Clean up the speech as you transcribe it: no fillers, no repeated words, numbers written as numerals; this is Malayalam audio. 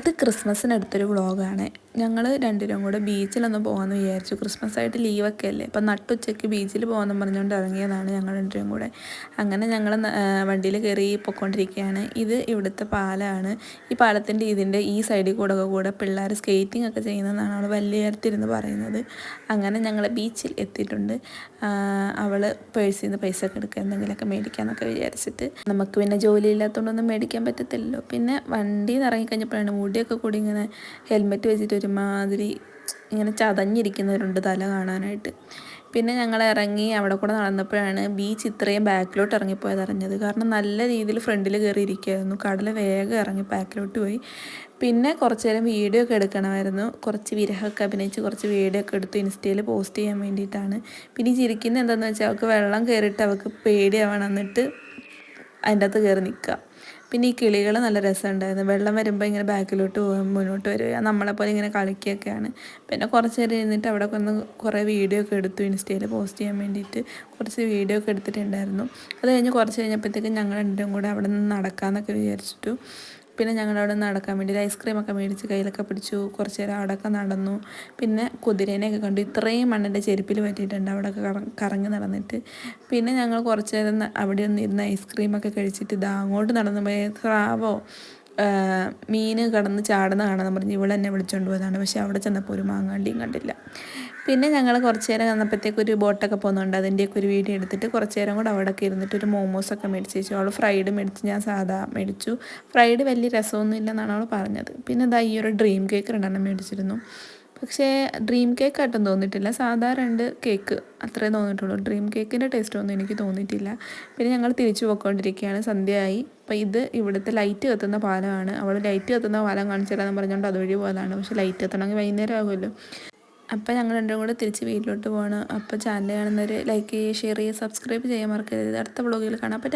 ഇത് ക്രിസ്മസിനടുത്തൊരു വ്ളോഗാണ്. ഞങ്ങൾ രണ്ടുപേരും കൂടെ ബീച്ചിലൊന്ന് പോകാമെന്ന് വിചാരിച്ചു. ക്രിസ്മസ് ആയിട്ട് ലീവൊക്കെ അല്ലേ, അപ്പം നട്ടുച്ചയ്ക്ക് ബീച്ചിൽ പോകാമെന്ന് പറഞ്ഞുകൊണ്ട് ഇറങ്ങിയതാണ് ഞങ്ങൾ രണ്ടുപേരും കൂടെ. അങ്ങനെ ഞങ്ങൾ വണ്ടിയിൽ കയറി പൊയ്ക്കൊണ്ടിരിക്കുകയാണ്. ഇത് ഇവിടുത്തെ പാലമാണ്. ഈ പാലത്തിൻ്റെ ഈ സൈഡിൽ കൂടെ പിള്ളേർ സ്കേറ്റിംഗ് ഒക്കെ ചെയ്യുന്നതെന്നാണ് അവൾ വലിയടുത്തിരുന്ന് പറയുന്നത്. അങ്ങനെ ഞങ്ങൾ ബീച്ചിൽ എത്തിയിട്ടുണ്ട്. അവൾ പേഴ്സിൽ നിന്ന് പൈസ ഒക്കെ എടുക്കുക, എന്തെങ്കിലുമൊക്കെ മേടിക്കാമെന്നൊക്കെ വിചാരിച്ചിട്ട്. നമുക്ക് പിന്നെ ജോലിയില്ലാത്തതുകൊണ്ടൊന്നും മേടിക്കാൻ പറ്റത്തില്ലല്ലോ. പിന്നെ വണ്ടിയിൽ നിന്ന് ഇറങ്ങിക്കഴിഞ്ഞപ്പോഴാണ് മുടിയൊക്കെ കൂടി ഇങ്ങനെ ഹെൽമെറ്റ് വെച്ചിട്ട് ഒരുമാതിരി ഇങ്ങനെ ചതഞ്ഞിരിക്കുന്നവരുണ്ട് തല കാണാനായിട്ട്. പിന്നെ ഞങ്ങൾ ഇറങ്ങി അവിടെ കൂടെ നടന്നപ്പോഴാണ് ബീച്ച് ഇത്രയും ബാക്കിലോട്ട് ഇറങ്ങിപ്പോയത് അറിഞ്ഞത്. കാരണം നല്ല രീതിയിൽ ഫ്രണ്ടിൽ കയറി ഇരിക്കുകയായിരുന്നു. കടൽ വേഗം ഇറങ്ങി ബാക്കിലോട്ട് പോയി. പിന്നെ കുറച്ച് നേരം വീഡിയോ ഒക്കെ എടുക്കണമായിരുന്നു. കുറച്ച് വിരഹമൊക്കെ അഭിനയിച്ച് കുറച്ച് വീഡിയോ ഒക്കെ എടുത്ത് ഇൻസ്റ്റയിൽ പോസ്റ്റ് ചെയ്യാൻ വേണ്ടിയിട്ടാണ്. പിന്നെ ചിരിക്കുന്നത് എന്താണെന്ന് വെച്ചാൽ അവൾക്ക് വെള്ളം കയറിയിട്ട് അവൾക്ക് പേടിയാവണം, എന്നിട്ട് അതിൻ്റെ അകത്ത് കയറി നിൽക്കുക. പിന്നെ ഈ കിളികൾ നല്ല രസമുണ്ടായിരുന്നു. വെള്ളം വരുമ്പോൾ ഇങ്ങനെ ബാക്കിലോട്ട് പോകും, മുന്നോട്ട് വരിക, നമ്മളെപ്പോലെ ഇങ്ങനെ കളിക്കുകയൊക്കെയാണ്. പിന്നെ കുറച്ച് നേരം ഇരുന്നിട്ട് അവിടെ വന്ന് കുറേ വീഡിയോ ഒക്കെ എടുത്തു ഇൻസ്റ്റയിൽ പോസ്റ്റ് ചെയ്യാൻ വേണ്ടിയിട്ട്. കുറച്ച് വീഡിയോ ഒക്കെ എടുത്തിട്ടുണ്ടായിരുന്നു. അത് കഴിഞ്ഞ് കുറച്ച് കഴിഞ്ഞപ്പോഴത്തേക്കും ഞങ്ങൾ രണ്ടും കൂടെ അവിടെ നിന്ന് നടക്കാമെന്നൊക്കെ വിചാരിച്ചിട്ടു. പിന്നെ ഞങ്ങളവിടെ നടക്കാൻ വേണ്ടി ഐസ്ക്രീമൊക്കെ മേടിച്ച് കയ്യിലൊക്കെ പിടിച്ചു. കുറച്ച് നേരം അവിടെയൊക്കെ നടന്നു. പിന്നെ കുതിരേനെയൊക്കെ കണ്ടു. ഇത്രയും മണ്ണിൻ്റെ ചെരുപ്പിൽ പറ്റിയിട്ടുണ്ട് അവിടെയൊക്കെ കറങ്ങി നടന്നിട്ട്. പിന്നെ ഞങ്ങൾ കുറച്ച് നേരം അവിടെ ഇരുന്ന് ഐസ്ക്രീമൊക്കെ കഴിച്ചിട്ട് അങ്ങോട്ട് നടന്നു പോയി. സ്രാവോ മീൻ കടന്ന് ചാടുന്ന കാണാമെന്ന് പറഞ്ഞ് ഇവൾ എന്നെ വിളിച്ചുകൊണ്ട് പോയതാണ്. പക്ഷേ അവിടെ ചെന്നപ്പോൾ ഒരു മാങ്ങാണ്ടിയും കണ്ടില്ല. പിന്നെ ഞങ്ങൾ കുറച്ച് നേരം വന്നപ്പോഴത്തേക്ക് ഒരു ബോട്ടൊക്കെ പോകുന്നുണ്ട്. അതിൻ്റെയൊക്കെ ഒരു വീഡിയോ എടുത്തിട്ട് കുറച്ച് നേരം കൂടെ അവിടെയൊക്കെ ഇരുന്നിട്ട് ഒരു മോമോസൊക്കെ മേടിച്ച് വെച്ചു. അവൾ ഫ്രൈഡ് മേടിച്ച്, ഞാൻ സാധാ മേടിച്ചു. ഫ്രൈഡ് വലിയ രസമൊന്നും ഇല്ലെന്നാണ് അവൾ പറഞ്ഞത്. പിന്നെ ഈ ഒരു ഡ്രീം കേക്ക് 2 മേടിച്ചിരുന്നു. പക്ഷേ ഡ്രീം കേക്ക് ആയിട്ടും തോന്നിയിട്ടില്ല. സാധാ 2 കേക്ക് അത്രേ തോന്നിയിട്ടുള്ളൂ. ഡ്രീം കേക്കിൻ്റെ ടേസ്റ്റൊന്നും എനിക്ക് തോന്നിയിട്ടില്ല. പിന്നെ ഞങ്ങൾ തിരിച്ചു പോയിക്കൊണ്ടിരിക്കുകയാണ്. സന്ധ്യയായി. അപ്പോൾ ഇത് ഇവിടുത്തെ ലൈറ്റ് കത്തുന്ന പാലമാണ്. അവൾ ലൈറ്റ് കത്തുന്ന പാലം കാണിച്ചു തരാമെന്ന് പറഞ്ഞുകൊണ്ട് അതുവഴി പോയതാണ്. പക്ഷേ ലൈറ്റ് കത്തണമെങ്കിൽ വൈകുന്നേരം ആകുമല്ലോ. അപ്പോൾ ഞങ്ങൾ രണ്ടും കൂടെ തിരിച്ച് വീട്ടിലോട്ട് പോകണം. അപ്പോൾ ചാനൽ കാണുന്നവർ ലൈക്ക് ചെയ്യുക, ഷെയർ ചെയ്യുക, സബ്സ്ക്രൈബ് ചെയ്യാൻ മറക്കരുത്. അടുത്ത വ്ളോഗിൽ കാണാം. അപ്പോൾ